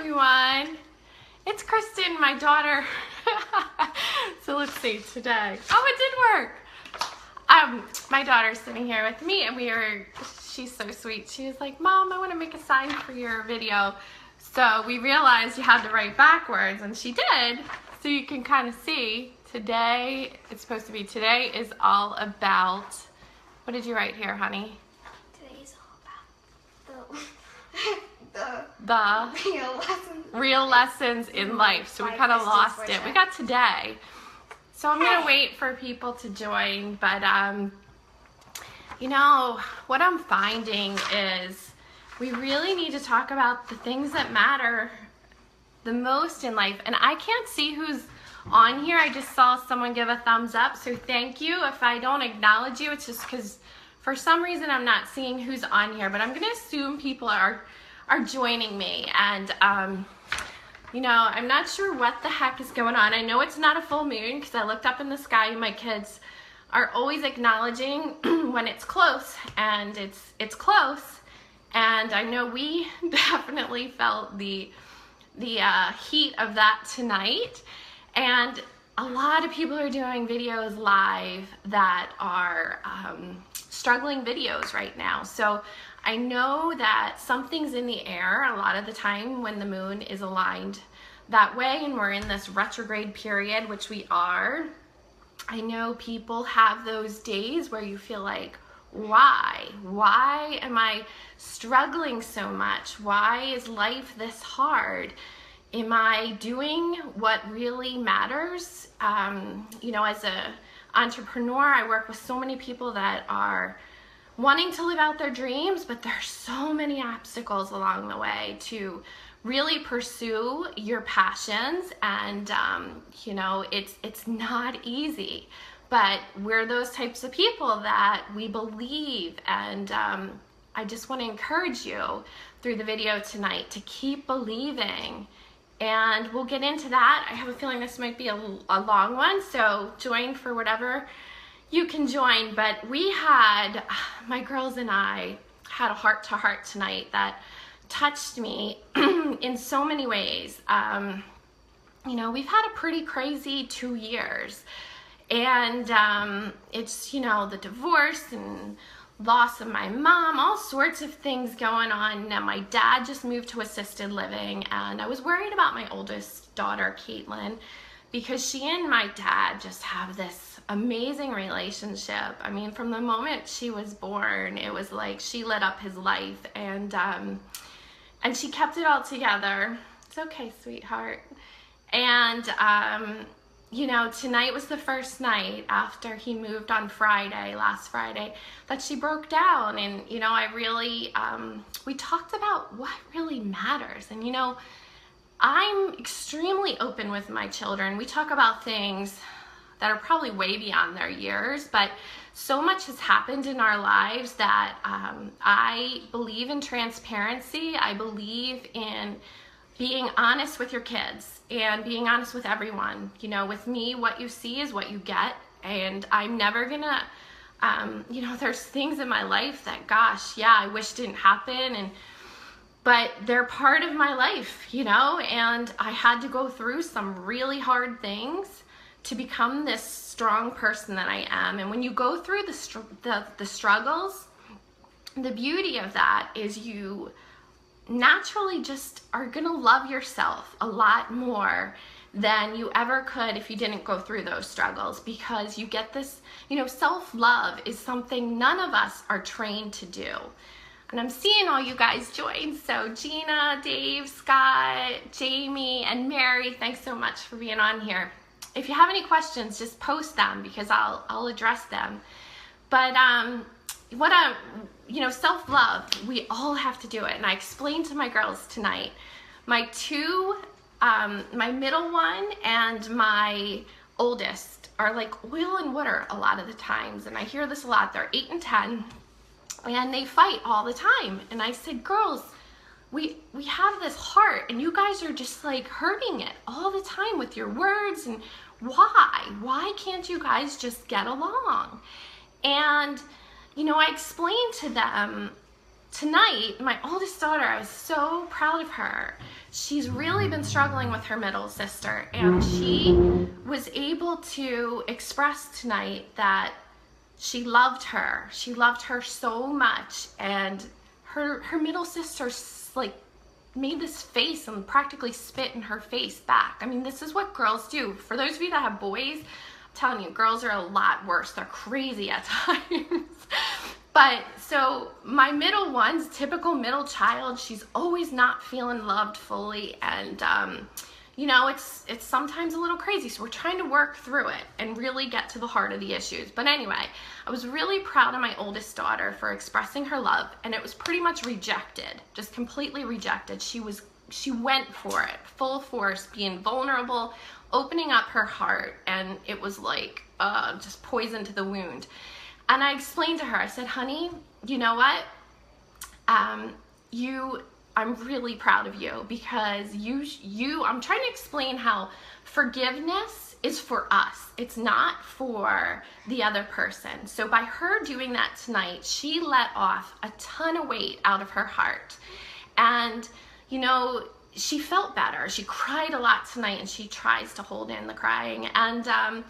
everyone. It's Kristen, my daughter. So let's see today. Oh, it did work. My daughter's sitting here with me, and she's so sweet. She was like, Mom, I want to make a sign for your video. So we realized you had to write backwards, and she did. So you can kind of see today, it's supposed to be today is all about, what did you write here, honey? Today's all about the real lessons in life. So we kind of lost it. We got today. So I'm going to wait for people to join. But, you know, what I'm finding is we really need to talk about the things that matter the most in life. And I can't see who's on here. I just saw someone give a thumbs up. So thank you. If I don't acknowledge you, it's just because for some reason I'm not seeing who's on here. But I'm going to assume people are joining me. And, you know, I'm not sure what the heck is going on. I know it's not a full moon because I looked up in the sky and my kids are always acknowledging when it's close, and it's close. And I know we definitely felt the heat of that tonight. And a lot of people are doing videos live that are struggling videos right now. So I know that something's in the air a lot of the time when the moon is aligned that way and we're in this retrograde period, which we are. I know people have those days where you feel like, why? Why am I struggling so much? Why is life this hard? Am I doing what really matters? You know, as an entrepreneur, I work with so many people that are wanting to live out their dreams, but there's so many obstacles along the way to really pursue your passions. And you know, it's not easy, but we're those types of people that we believe. And I just want to encourage you through the video tonight to keep believing. And we'll get into that. I have a feeling this might be a long one, so join for whatever you can join. But my girls and I had a heart-to-heart tonight that touched me in so many ways. You know, we've had a pretty crazy 2 years. And it's, you know, the divorce and loss of my mom, all sorts of things going on. Now, my dad just moved to assisted living, and I was worried about my oldest daughter, Caitlin, because she and my dad just have this amazing relationship. I mean, from the moment she was born, it was like she lit up his life, and she kept it all together. It's okay, sweetheart. And you know, tonight was the first night after he moved on last Friday, that she broke down. And, you know, I really, we talked about what really matters. And, you know, I'm extremely open with my children. We talk about things that are probably way beyond their years, but so much has happened in our lives that I believe in transparency. I believe in being honest with your kids and being honest with everyone. You know, with me, what you see is what you get. And I'm never gonna, you know, there's things in my life that, gosh, yeah, I wish didn't happen. But they're part of my life, you know, and I had to go through some really hard things to become this strong person that I am. And when you go through the struggles, the beauty of that is you naturally just are gonna love yourself a lot more than you ever could if you didn't go through those struggles, because you get this, you know, self-love is something none of us are trained to do. And I'm seeing all you guys join. So Gina, Dave, Scott, Jamie, and Mary, thanks so much for being on here. If you have any questions, just post them because I'll address them. But you know, self-love, we all have to do it. And I explained to my girls tonight, my middle one and my oldest are like oil and water a lot of the times. And I hear this a lot. They're 8 and 10 and they fight all the time. And I said, girls, we have this heart and you guys are just like hurting it all the time with your words. And why can't you guys just get along? And you know, I explained to them tonight, my oldest daughter, I was so proud of her. she's really been struggling with her middle sister, and she was able to express tonight that she loved her. She loved her so much, and her middle sister like made this face and practically spit in her face back. I mean, this is what girls do. For those of you that have boys, I'm telling you, girls are a lot worse. They're crazy at times. But so my middle one's typical middle child. She's always not feeling loved fully, and you know, it's sometimes a little crazy. So we're trying to work through it and really get to the heart of the issues. But anyway, I was really proud of my oldest daughter for expressing her love, and it was pretty much rejected, just completely rejected. She went for it, full force, being vulnerable, opening up her heart, and it was like just poison to the wound. And I explained to her, I said, honey, you know what? I'm really proud of you, because I'm trying to explain how forgiveness is for us. It's not for the other person. So by her doing that tonight, she let off a ton of weight out of her heart. And, you know, she felt better. She cried a lot tonight, and she tries to hold in the crying. And,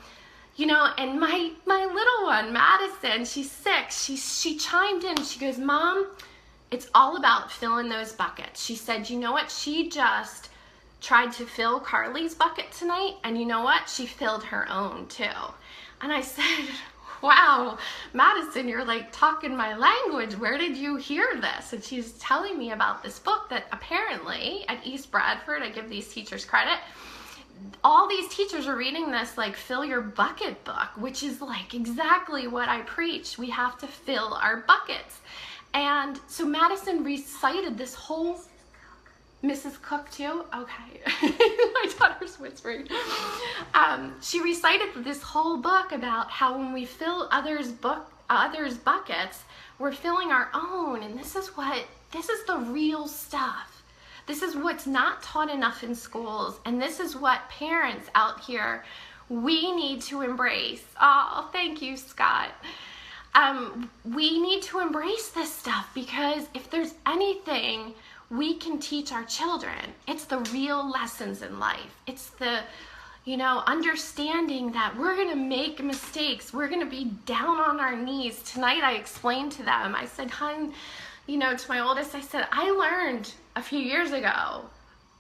you know, and my little one, Madison, she's 6. She chimed in. She goes, Mom, it's all about filling those buckets. She said, you know what? She just tried to fill Carly's bucket tonight, and you know what? She filled her own too. And I said, wow, Madison, you're like talking my language. Where did you hear this? And she's telling me about this book that apparently at East Bradford, I give these teachers credit, all these teachers are reading this like fill your bucket book, which is like exactly what I preach. We have to fill our buckets. And so Madison recited this whole, Mrs. Cook too? Okay. My daughter's whispering. She recited this whole book about how when we fill others' buckets, we're filling our own. And this is the real stuff. This is what's not taught enough in schools, and this is what parents out here, we need to embrace. Oh, thank you, Scott. We need to embrace this stuff, because if there's anything we can teach our children, it's the real lessons in life. It's the, you know, understanding that we're going to make mistakes. We're going to be down on our knees. Tonight I explained to them, I said, hon, you know, to my oldest, I said, I learned a few years ago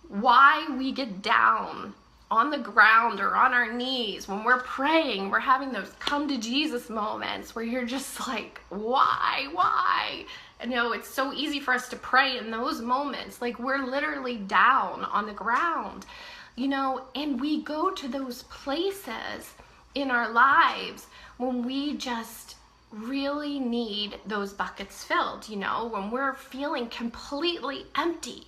why we get down on the ground or on our knees when we're praying. We're having those come to Jesus moments where you're just like, why? And you know, it's so easy for us to pray in those moments. Like we're literally down on the ground, you know, and we go to those places in our lives when we just really need those buckets filled, you know, when we're feeling completely empty.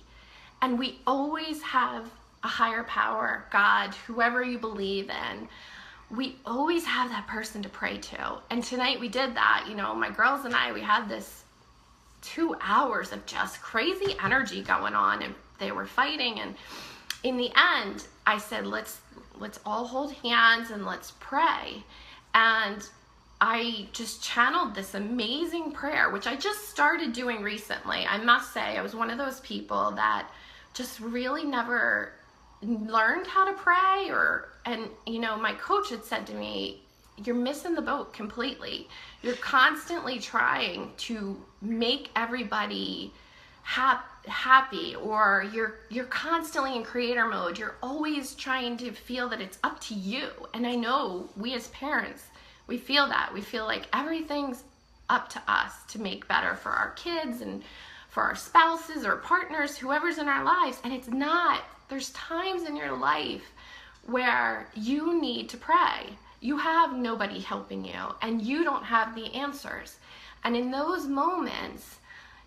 And we always have a higher power, God, whoever you believe in. We always have that person to pray to. And tonight we did that. You know, my girls and I, we had this 2 hours of just crazy energy going on, and they were fighting. And in the end, I said, let's all hold hands and let's pray. And I just channeled this amazing prayer, which I just started doing recently. I must say, I was one of those people that just really never learned how to pray, and you know, my coach had said to me, you're missing the boat completely. You're constantly trying to make everybody happy, or you're constantly in creator mode. You're always trying to feel that it's up to you. And I know we as parents, we feel that. We feel like everything's up to us to make better for our kids and for our spouses or partners, whoever's in our lives. And it's not. There's times in your life where you need to pray. You have nobody helping you, and you don't have the answers. And in those moments,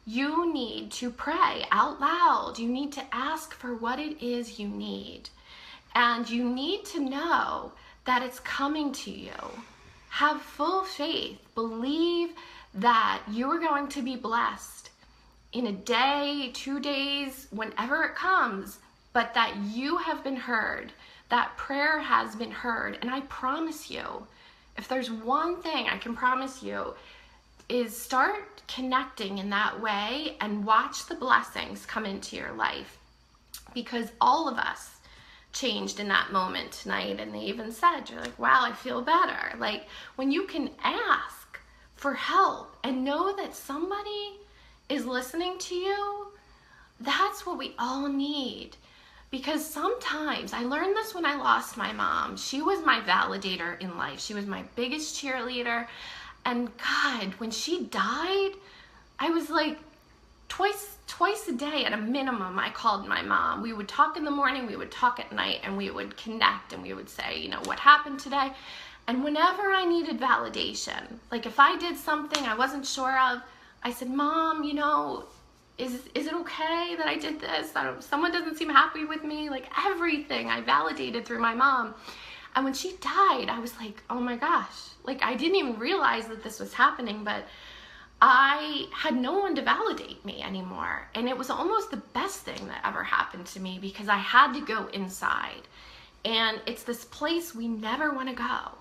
you need to pray out loud. You need to ask for what it is you need. And you need to know that it's coming to you. Have full faith. Believe that you're going to be blessed in a day, 2 days, whenever it comes, but that you have been heard, that prayer has been heard. And I promise you, if there's one thing I can promise you, is start connecting in that way and watch the blessings come into your life. because all of us changed in that moment tonight. And they even said, you're like, wow, I feel better. Like, when you can ask for help and know that somebody is listening to you, that's what we all need. Because sometimes, I learned this when I lost my mom. She was my validator in life. She was my biggest cheerleader. And God, when she died, I was like, twice a day at a minimum, I called my mom. We would talk in the morning, we would talk at night, and we would connect, and we would say, you know, what happened today? And whenever I needed validation, like if I did something I wasn't sure of, I said, Mom, you know, is it okay that I did this? Someone doesn't seem happy with me. Like, everything I validated through my mom. And when she died, I was like, oh my gosh. Like, I didn't even realize that this was happening, but I had no one to validate me anymore. And it was almost the best thing that ever happened to me, because I had to go inside. And it's this place we never want to go.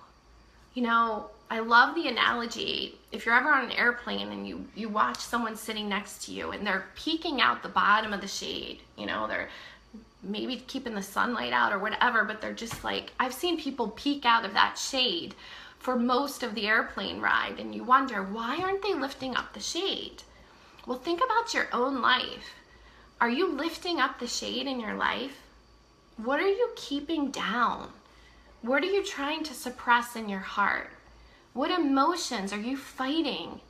You know, I love the analogy. If you're ever on an airplane and you watch someone sitting next to you and they're peeking out the bottom of the shade, you know, they're maybe keeping the sunlight out or whatever, but they're just like, I've seen people peek out of that shade for most of the airplane ride, and you wonder, why aren't they lifting up the shade? Well, think about your own life. Are you lifting up the shade in your life? What are you keeping down? What are you trying to suppress in your heart? What emotions are you fighting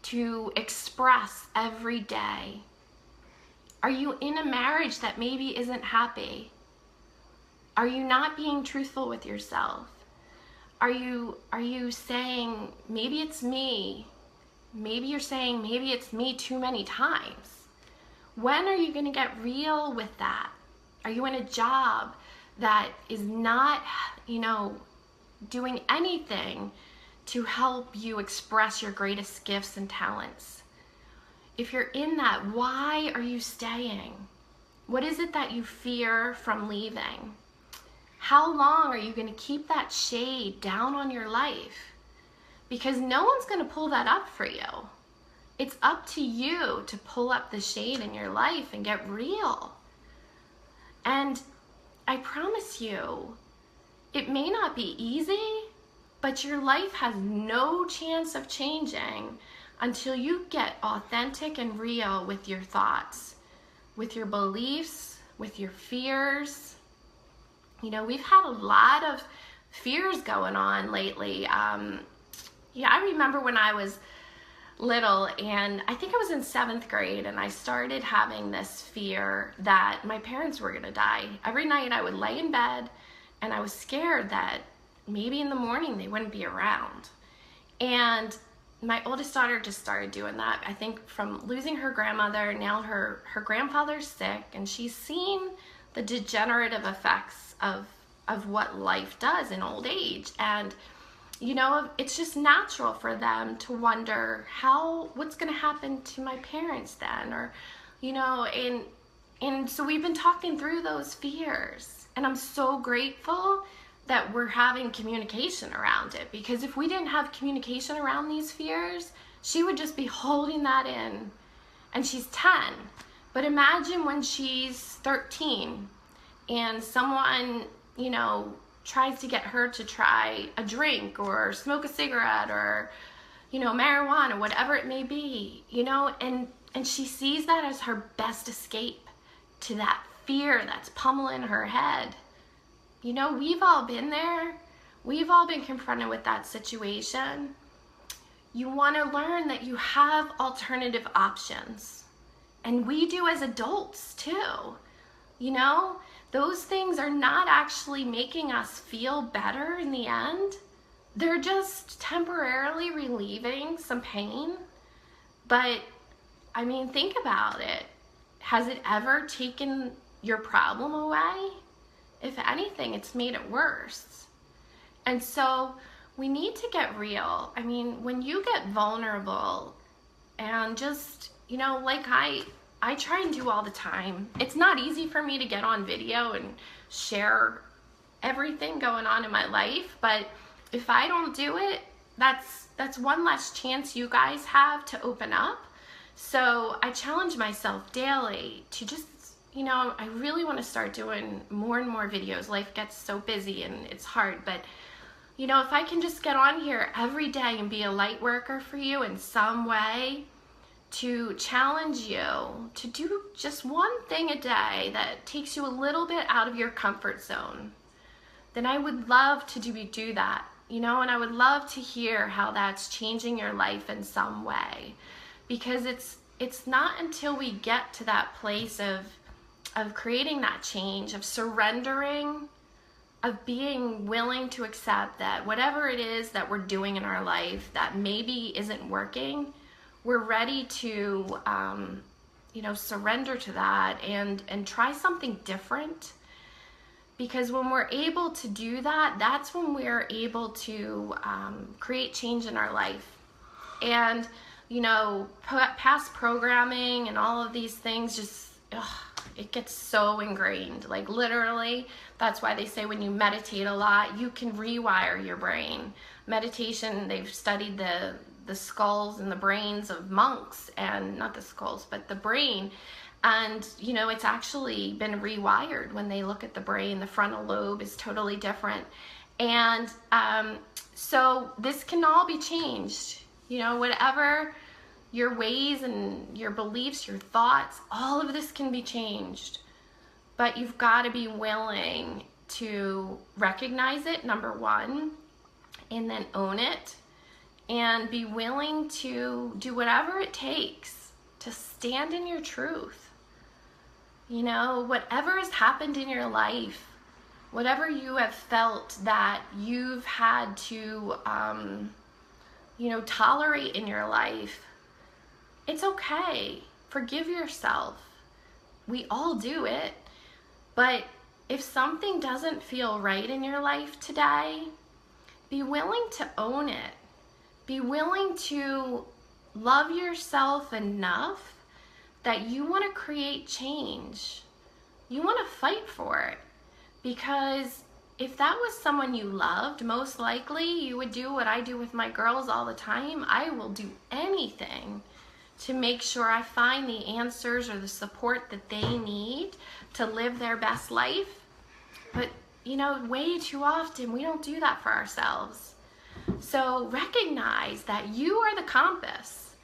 to express every day? Are you in a marriage that maybe isn't happy? Are you not being truthful with yourself? Are you saying, maybe it's me? Maybe you're saying, maybe it's me too many times. When are you going to get real with that? Are you in a job that is not, you know, doing anything to help you express your greatest gifts and talents? If you're in that, why are you staying? What is it that you fear from leaving? How long are you going to keep that shade down on your life? Because no one's going to pull that up for you. It's up to you to pull up the shade in your life and get real. And I promise you, it may not be easy, but your life has no chance of changing until you get authentic and real with your thoughts, with your beliefs, with your fears. You know, we've had a lot of fears going on lately. I remember when I was little, and I think I was in 7th grade, and I started having this fear that my parents were gonna die. Every night I would lay in bed, and I was scared that maybe in the morning they wouldn't be around. And my oldest daughter just started doing that. I think from losing her grandmother, now her grandfather's sick, and she's seen the degenerative effects of what life does in old age. And you know, it's just natural for them to wonder what's going to happen to my parents then, or, you know, and so we've been talking through those fears, and I'm so grateful that we're having communication around it, because if we didn't have communication around these fears, she would just be holding that in. And she's 10, but imagine when she's 13 and someone, you know, tries to get her to try a drink or smoke a cigarette or, you know, marijuana, whatever it may be, you know, and she sees that as her best escape to that fear that's pummeling her head. You know, we've all been there. We've all been confronted with that situation. You want to learn that you have alternative options. And we do as adults too. You know, those things are not actually making us feel better in the end. They're just temporarily relieving some pain. But, I mean, think about it. Has it ever taken your problem away? If anything, it's made it worse. And so we need to get real. I mean, when you get vulnerable and just, you know, like I try and do all the time. It's not easy for me to get on video and share everything going on in my life, but if I don't do it, that's one less chance you guys have to open up. So I challenge myself daily to just you know, I really want to start doing more and more videos. Life gets so busy and it's hard, but you know, if I can just get on here every day and be a light worker for you in some way, to challenge you to do just one thing a day that takes you a little bit out of your comfort zone, then I would love to do that, you know, and I would love to hear how that's changing your life in some way, because it's not until we get to that place of creating that change, of surrendering, of being willing to accept that whatever it is that we're doing in our life that maybe isn't working, we're ready to, you know, surrender to that and try something different. Because when we're able to do that, that's when we're able to create change in our life. And, you know, past programming and all of these things just, it gets so ingrained. Like literally, that's why they say when you meditate a lot, you can rewire your brain. Meditation, they've studied the skulls and the brains of monks, and not the skulls, but the brain. And, you know, it's actually been rewired. When they look at the brain, the frontal lobe is totally different. And so this can all be changed. You know, whatever your ways and your beliefs, your thoughts, all of this can be changed. But you've got to be willing to recognize it, number one, and then own it. And be willing to do whatever it takes to stand in your truth. You know, whatever has happened in your life, whatever you have felt that you've had to, you know, tolerate in your life, it's okay. Forgive yourself. We all do it. But if something doesn't feel right in your life today, be willing to own it. Be willing to love yourself enough that you want to create change. You want to fight for it. Because if that was someone you loved, most likely you would do what I do with my girls all the time. I will do anything to make sure I find the answers or the support that they need to live their best life. But, you know, way too often we don't do that for ourselves. So recognize that you are the compass.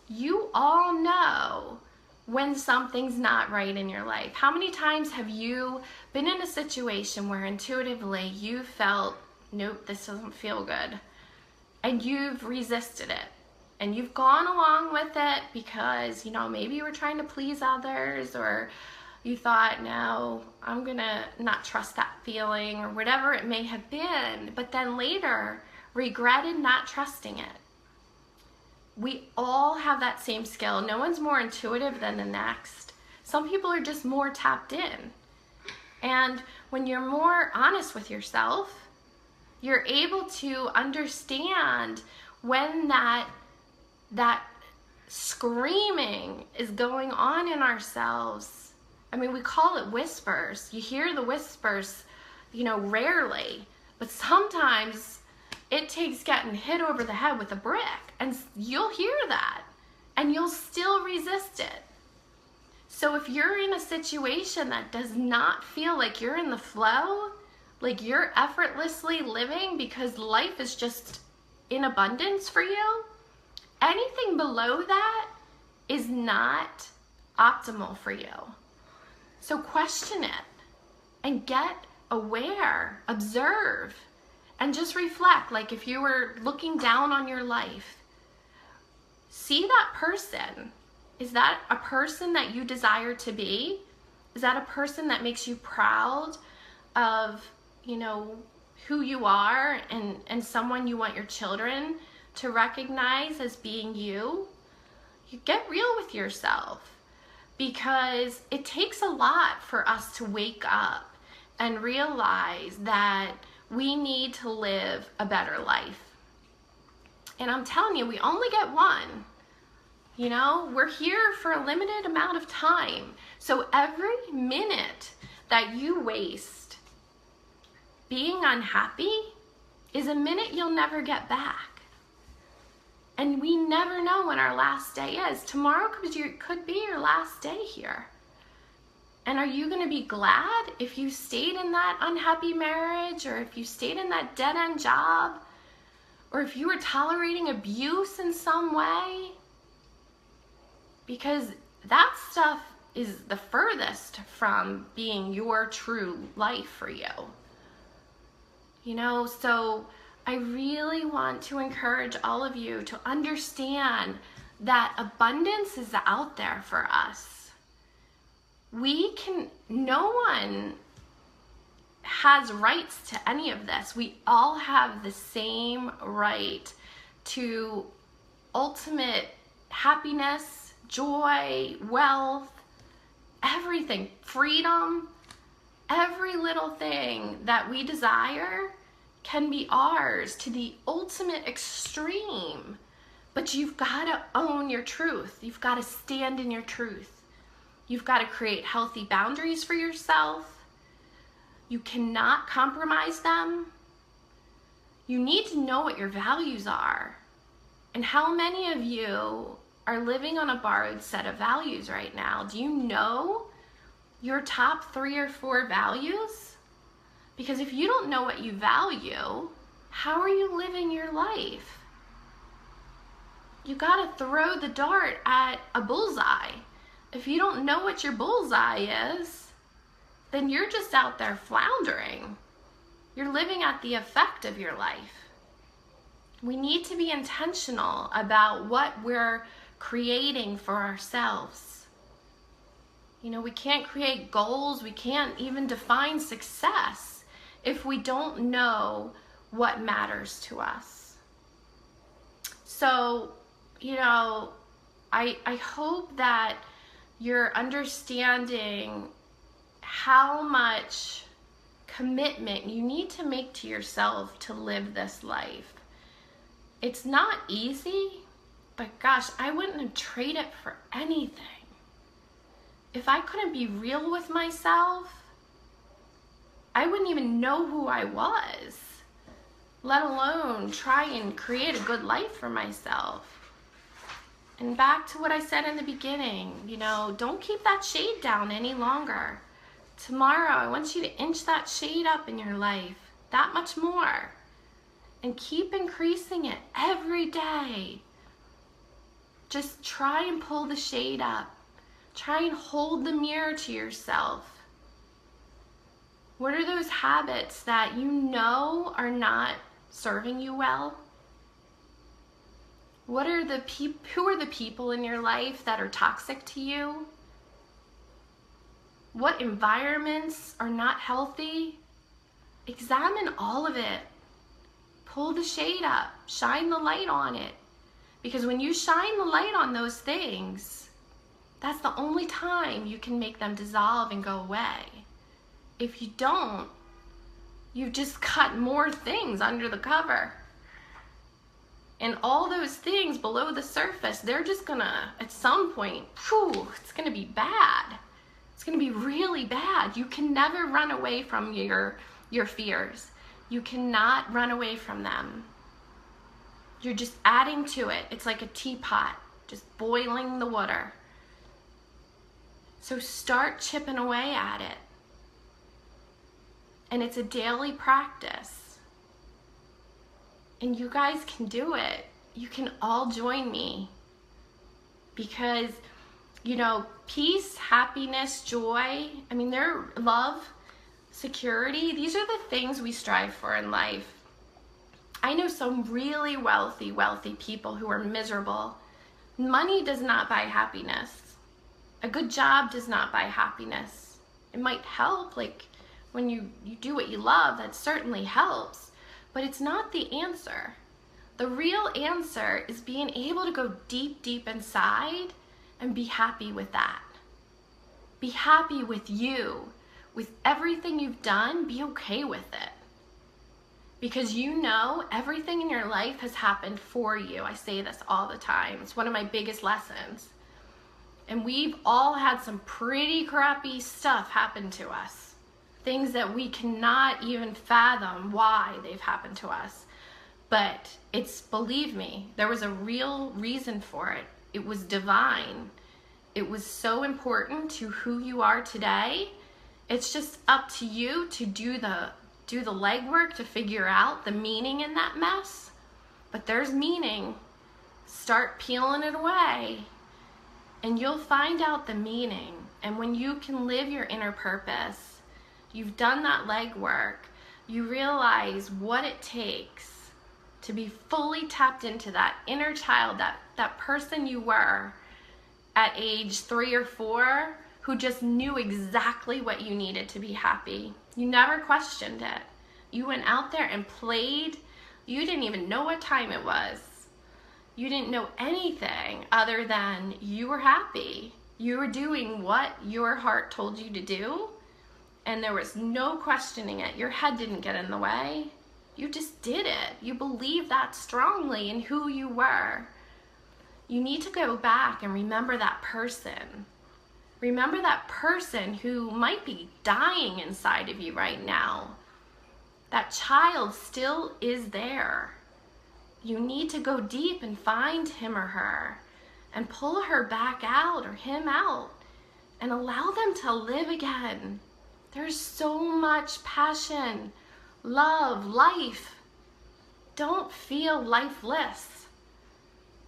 You all know when something's not right in your life. How many times have you been in a situation where intuitively you felt, nope, this doesn't feel good, and you've resisted it, and you've gone along with it because, you know, maybe you were trying to please others, or you thought, no, I'm gonna not trust that feeling, or whatever it may have been, but then later regretted not trusting it. We all have that same skill. No one's more intuitive than the next. Some people are just more tapped in. And when you're more honest with yourself, you're able to understand when that screaming is going on in ourselves. I mean, we call it whispers. You hear the whispers, you know, rarely, but sometimes it takes getting hit over the head with a brick, and you'll hear that, and you'll still resist it. So if you're in a situation that does not feel like you're in the flow, like you're effortlessly living because life is just in abundance for you, anything below that is not optimal for you. So question it and get aware, observe. And just reflect, like if you were looking down on your life, see that person. Is that a person that you desire to be? Is that a person that makes you proud of, you know, who you are, and someone you want your children to recognize as being you? You get real with yourself, because it takes a lot for us to wake up and realize that we need to live a better life. And I'm telling you, we only get one. You know, we're here for a limited amount of time. So every minute that you waste being unhappy is a minute you'll never get back. And we never know when our last day is. Tomorrow could be your last day here. And are you going to be glad if you stayed in that unhappy marriage, or if you stayed in that dead-end job, or if you were tolerating abuse in some way? Because that stuff is the furthest from being your true life for you. You know, so I really want to encourage all of you to understand that abundance is out there for us. No one has rights to any of this. We all have the same right to ultimate happiness, joy, wealth, everything, freedom. Every little thing that we desire can be ours to the ultimate extreme. But you've got to own your truth. You've got to stand in your truth. You've got to create healthy boundaries for yourself. You cannot compromise them. You need to know what your values are. And how many of you are living on a borrowed set of values right now? Do you know your top 3 or 4 values? Because if you don't know what you value, how are you living your life? You gotta throw the dart at a bullseye. If you don't know what your bullseye is, then you're just out there floundering. You're living at the effect of your life. We need to be intentional about what we're creating for ourselves. You know, we can't create goals, we can't even define success if we don't know what matters to us. So, you know, I hope that you're understanding how much commitment you need to make to yourself to live this life. It's not easy, but gosh, I wouldn't trade it for anything. If I couldn't be real with myself, I wouldn't even know who I was, let alone try and create a good life for myself. And back to what I said in the beginning, you know, don't keep that shade down any longer. Tomorrow, I want you to inch that shade up in your life, that much more. And keep increasing it every day. Just try and pull the shade up. Try and hold the mirror to yourself. What are those habits that you know are not serving you well? Who are the people in your life that are toxic to you? What environments are not healthy? Examine all of it. Pull the shade up. Shine the light on it. Because when you shine the light on those things, that's the only time you can make them dissolve and go away. If you don't, you've just cut more things under the cover. And all those things below the surface, they're just gonna, at some point, it's gonna be bad. It's gonna be really bad. You can never run away from your fears. You cannot run away from them. You're just adding to it. It's like a teapot, just boiling the water. So start chipping away at it. And it's a daily practice. And you guys can do it. You can all join me. Because, you know, peace, happiness, joy, I mean, they're love, security. These are the things we strive for in life. I know some really wealthy people who are miserable. Money does not buy happiness. A good job does not buy happiness. It might help, like when you do what you love, that certainly helps. But it's not the answer. The real answer is being able to go deep, deep inside and be happy with that. Be happy with you, with everything you've done. Be okay with it. Because you know everything in your life has happened for you. I say this all the time. It's one of my biggest lessons. And we've all had some pretty crappy stuff happen to us. Things that we cannot even fathom why they've happened to us. But it's, believe me, there was a real reason for it. It was divine. it was so important to who you are today. It's just up to you to do the legwork to figure out the meaning in that mess. But there's meaning. Start peeling it away and you'll find out the meaning. And when you can live your inner purpose, you've done that legwork, you realize what it takes to be fully tapped into that inner child, that person you were at age 3 or 4 who just knew exactly what you needed to be happy. You never questioned it. You went out there and played. You didn't even know what time it was. You didn't know anything other than you were happy. You were doing what your heart told you to do, and there was no questioning it. Your head didn't get in the way. You just did it. You believed that strongly in who you were. You need to go back and remember that person. Remember that person who might be dying inside of you right now. That child still is there. You need to go deep and find him or her and pull her back out or him out and allow them to live again. There's so much passion, love, life. Don't feel lifeless.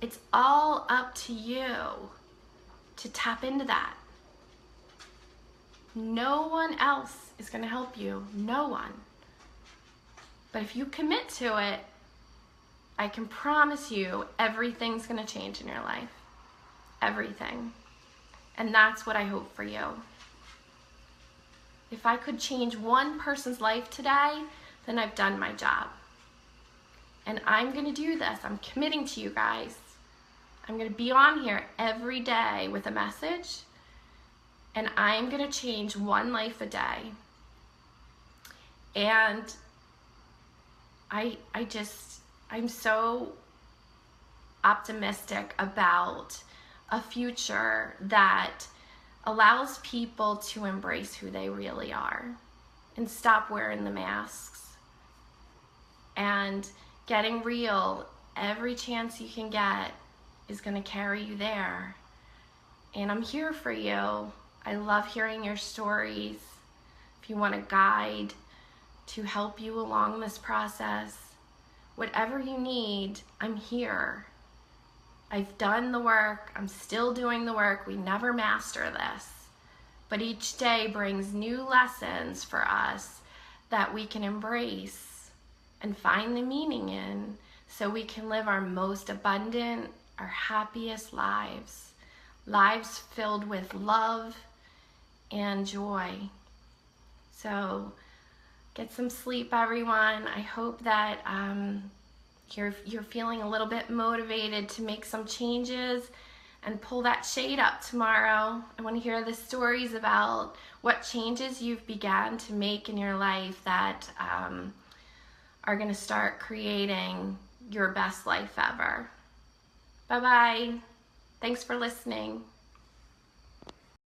It's all up to you to tap into that. No one else is going to help you. No one. But if you commit to it, I can promise you everything's going to change in your life. Everything. And that's what I hope for you. If I could change one person's life today, then I've done my job. And I'm going to do this. I'm committing to you guys. I'm going to be on here every day with a message. And I'm going to change one life a day. And I'm so optimistic about a future that allows people to embrace who they really are and stop wearing the masks and getting real. Every chance you can get is going to carry you there. And I'm here for you. I love hearing your stories. If you want a guide to help you along this process, whatever you need, I'm here. I've done the work. I'm still doing the work. We never master this. But each day brings new lessons for us that we can embrace and find the meaning in so we can live our most abundant, our happiest lives. Lives filled with love and joy. So get some sleep, everyone. I hope that you're feeling a little bit motivated to make some changes and pull that shade up tomorrow. I want to hear the stories about what changes you've began to make in your life that are going to start creating your best life ever. Bye-bye. Thanks for listening.